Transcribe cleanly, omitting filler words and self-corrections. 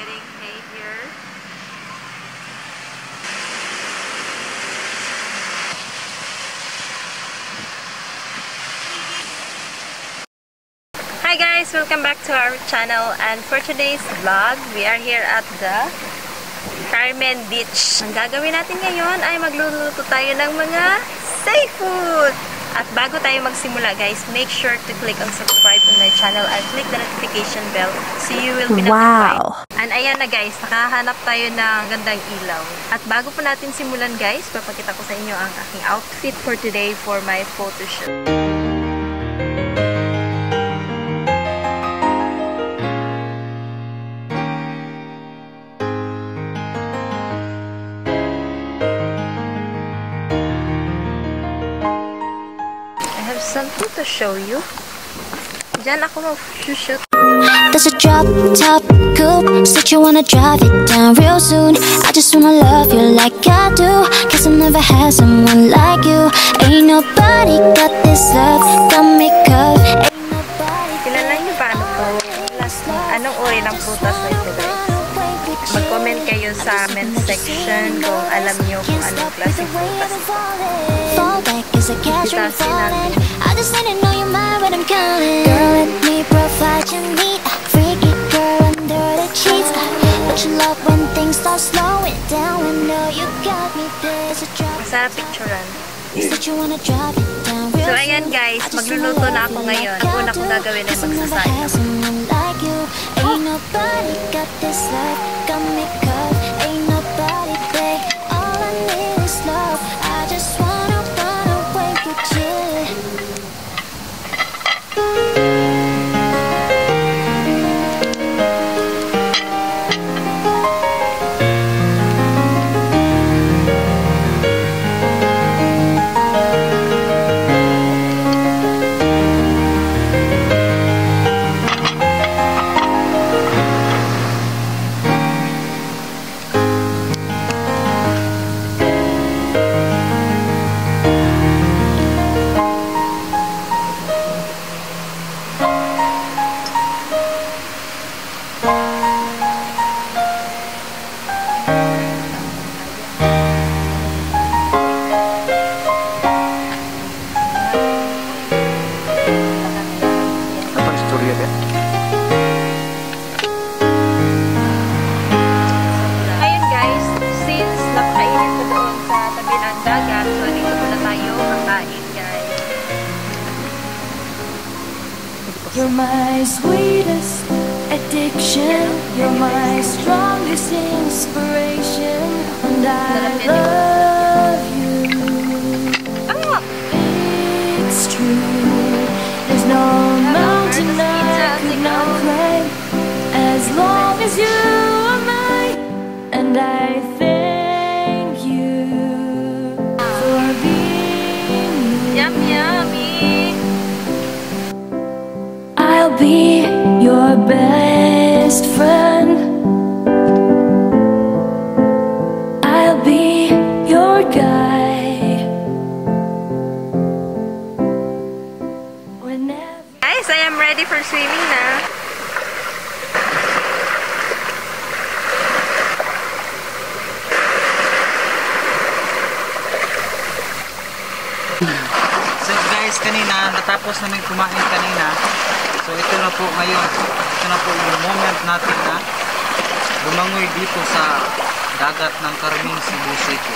getting hay here. Hi guys! Welcome back to our channel, and for today's vlog, we are here at the Carmen Beach. Ang gagawin natin ngayon ay magluluto tayo ng mga seafood! At bago tayo magsimula guys, make sure to click on subscribe on my channel and click the notification bell so you will be notified. Wow. And ayan na guys, nakahanap tayo ng gandang ilaw. At bago po natin simulan guys, papakita ko sa inyo ang aking outfit for today for my photo shoot. Something to show you. Diyan ako mag-shoot. There's a drop top coupe, said you wanna drive it down real soon. I just wanna love you like I do, cause I never had someone like you. Ain't nobody got this love, got me cuffed. Ain't nobody. Kilala niyo ba ano to? Anong uri ng prutas na ito guys? Mag-comment kayo sa comment section kung alam niyo kung anong klaseng prutas ito. I just need to know you're mine when I'm coming. Girl, let me provide you need a freaky girl under the sheets. But you love when things start slowing down. I know you got me there. Masarap picturean. So ayan guys, magluluto na ako ngayon. Una kong gagawin ay magsasain ako. Ain't nobody got this love, got me cuffed. Ain't nobody babe. All I need is love. I just wanna run away with you. Ayun guys, since napakainit ko doon sa tabi ng dagat, so dito muna tayo kakain guys. You're my sweetest addiction, you're my strongest inspiration, and I love you. It's true, there's no mountain I could not climb as long as you are mine, and I thank you for being Yum yummy! I'll be your best friend. I'll be your guide. Whenever Guys, I am ready for swimming na. So guys, kanina natapos namin kumain kanina. So ito na po ngayon. Ito na po yung moment natin na bumangoy dito sa dagat ng Carmen, Cebu City.